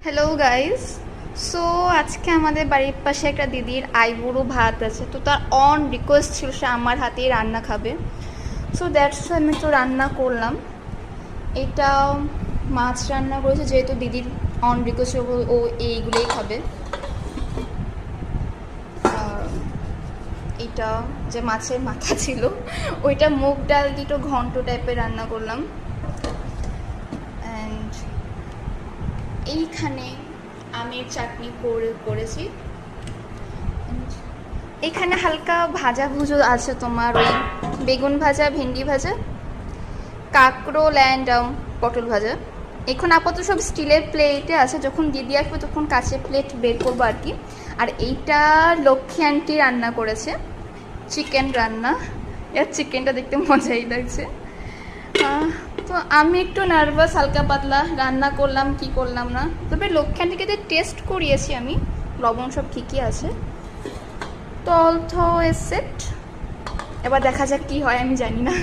Hello guys. So আজকে আমাদের বাড়ির পাশে একটা দিদির আইবুড়ো ভাত আছে, তো তার অন রিকোয়েস্ট ছিল সে আমার হাতেই রান্না খাবে। সো দ্যাটস আমি তো রান্না করলাম। এটা মাছ রান্না করেছে, যেহেতু দিদির অন রিকোয়েস্ট ও এইগুলোই খাবে। আর এটা যে মাছের মাথা ছিল ওইটা মুগ ডাল দিয়ে একটু ঘন্ট টাইপের রান্না করলাম। অ্যান্ড এইখানে আমের চাটনি করেছি। এখানে হালকা ভাজা ভুজো আছে, তোমার ওই বেগুন ভাজা, ভেন্ডি ভাজা, কাঁকরোল অ্যান্ড পটল ভাজা। এখন আপাতত সব স্টিলের প্লেটে আছে, যখন দিদি আসবে তখন কাঁচের প্লেট বের করবো আর কি। আর এইটা লক্ষ্মী আন্টি রান্না করেছে, চিকেন রান্না। এর চিকেনটা দেখতে মজাই লাগছে। তো আমি একটু নার্ভাস, হালকা পাতলা রান্না করলাম কি করলাম না, তবে লক্ষ্মী আন্টিকে টেস্ট করিয়েছি আমি, লবণ সব ঠিকই আছে। তো অল থো এ সেট, এবার দেখা যাক কি হয়, আমি জানি না।